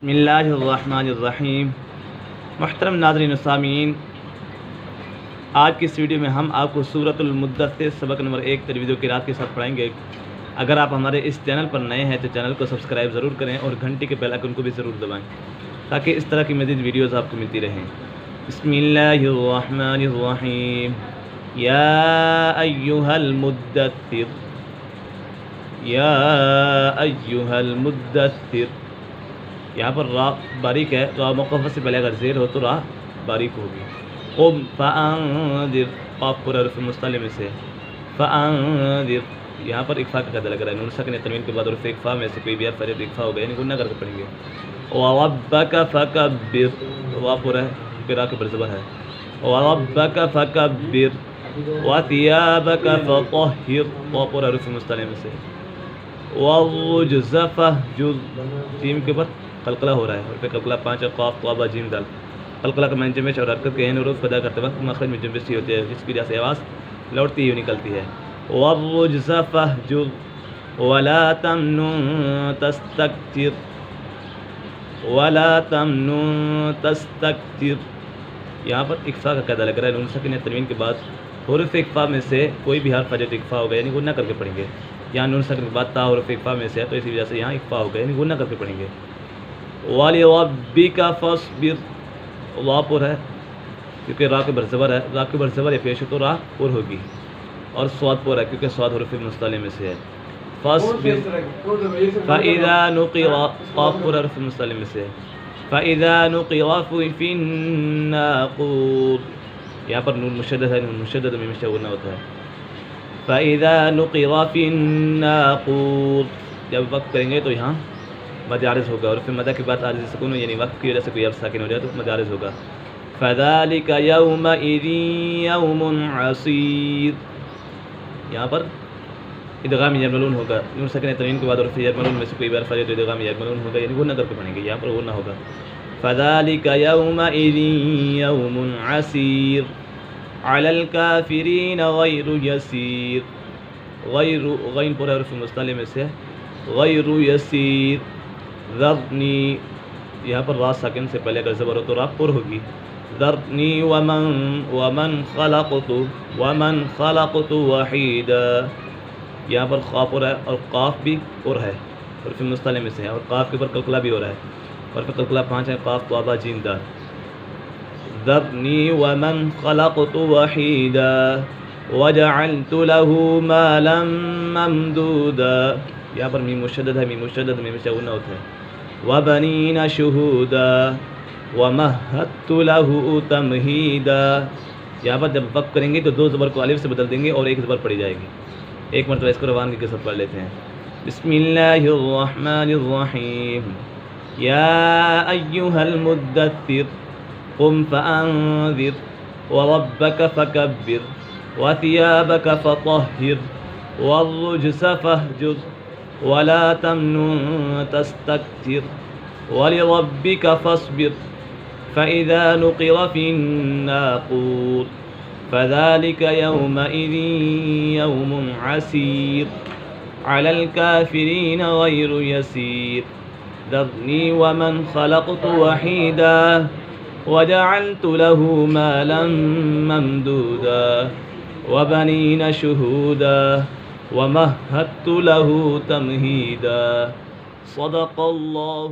بسم اللہ الرحمن الرحیم۔ محترم ناظرین و سامعین، آج کی اس ویڈیو میں ہم آپ کو سورۃ المدثر سبق نمبر 1 تجوید و قرات کے ساتھ پڑھائیں گے۔ اگر آپ ہمارے اس چینل پر نئے ہیں تو چینل کو سبسکرائب ضرور کریں اور گھنٹی کے بیل آئیکن کو بھی ضرور دبائیں تاکہ اس طرح کی مزید ویڈیوز آپ کو ملتی رہیں۔ بسم اللہ الرحمن الرحیم۔ یا ایھا المدثر، یا ایھا المدثر، یہاں پر را باریک ہے تو مقفف سے پہلے اگر زیر ہو تو را باریک ہوگی۔ قم فانذر، قاف پر حرف مستعلی میں سے، فانذر یہاں پر اکفا کا قاعدہ لگ رہا ہے، نون ساکن تنوین کے بعد حرف اکفا میں سے کوئی بھی حرف اکفا ہوگا یعنی گنہ کر کے پڑھیں گے۔ وربک فکبر، وا پر ہے پھر کے پر زبر ہے، وربک فکبر وثیابک فطہر، وا پر حرف مستعلی میں سے، والرجز فہجر، جیم کے بعد قلقلہ ہو رہا ہے اور پھر قلقلہ 5 قاف طا جیم دال، قلقلہ کا معنی جنبش اور حرکت کے حروف ادا کرتے وقت مخرج میں جنبش ہوتی ہے جس کی وجہ سے آواز لوٹتی ہوئی نکلتی ہے۔ والرجز فہجر ولا تمنن تستکثر، ولا تمنن تستکثر یہاں پر اکفا کا قاعدہ لگ رہا ہے، نون ساکن تنوین کے بعد حروف اکفا میں سے کوئی بھی حرف جب اکفا ہوگا یعنی غنہ کر کے پڑھیں گے۔ یہاں نون ساکن کے بعد تا حروف اکفا میں سے ہے تو اسی وجہ سے یہاں اکفا ہوگا یعنی غنہ کر کے پڑھیں گے۔ وَلِرَبِّكَ فَاصْبِرْ، وا پر ہے کیونکہ را کے بر زبر ہے، را کے بر زبر یا پیش ہو تو را پر ہوگی، اور سواد پر ہے کیونکہ سواد حروف مستعلی میں سے ہے۔ فَاصْبِرْ فَإِذَا نُقِرَ، قاف پر حرف مستعلی میں سے ہے، فَإِذَا نُقِرَ فِي النَّاقُورِ یہاں پر نون مشدد ہے، نون مشدد میں ہمیشہ غنہ ہوتا ہے۔ فَإِذَا نُقِرَ فِي النَّاقُورِ جب وقت کریں گے تو یہاں مد عارض ہوگا اور پھر مدہ کے بعد عارض سکون یعنی وقت کی وجہ سے کوئی حرف ساکن ہو جائے تو مد عارض ہوگا۔ فَذَلِكَ يَوْمَئِذٍ يَوْمٌ عَسِيرٌ یہاں پر ادغام یرملون ہوگا، نون ساکن تنوین کے بعد حرف یرملون میں سے کوئی بھی حرف آئے تو ادغام یرملون ہوگا یعنی غنہ کر کے پڑھیں گے، یہاں پر غنہ ہوگا۔ فَذَلِكَ يَوْمَئِذٍ يَوْمٌ عَسِيرٌ عَلَى الْكَافِرِينَ غَيْرُ يَسِيرٌ، غیر غین پر حرف مستعلی میں سے غیر یسیر۔ ذرنی یہاں پر را ساکن سے پہلے اگر زبر ہو تو را پر ہوگی۔ ذرنی ومن خلقت وحیدا یہاں پر خا پر ہے اور قاف بھی پر ہے حرف مستعلی میں سے ہے اور قاف کے اوپر قلقلہ بھی ہو رہا ہے اور پھر قلقلہ 5 ہے، قاف طا جیم دال۔ ذرنی ومن خلقت وحیدا وجعلت له مالا ممدودا یہاں پر میم مشدد ہے، میم مشدد میں ہمیشہ غنہ ہوتا ہے۔ وبنین شہودا ومہدت له تمہیدا یہاں پر جب وقف کریں گے تو 2 زبر کو الف سے بدل دیں گے اور 1 زبر پڑھی جائے گی۔ ایک مرتبہ اس کو روانگی کے ساتھ پڑھ لیتے ہیں۔ بسم اللہ الرحمن الرحیم۔ یا ایھا المدثر قم فانذر وربک فکبر وثیابک فطہر والرجز فہجر ولا تمنن تستکثر ولربک فاصبر فإذا نقر في الناقور فذلك يومئذ يوم عسير على الكافرين غير يسير ذرني ومن خلقت وحيدا وجعلت له مالا ممدودا وبنين شهودا ومهدت له تمهيدا صدق الله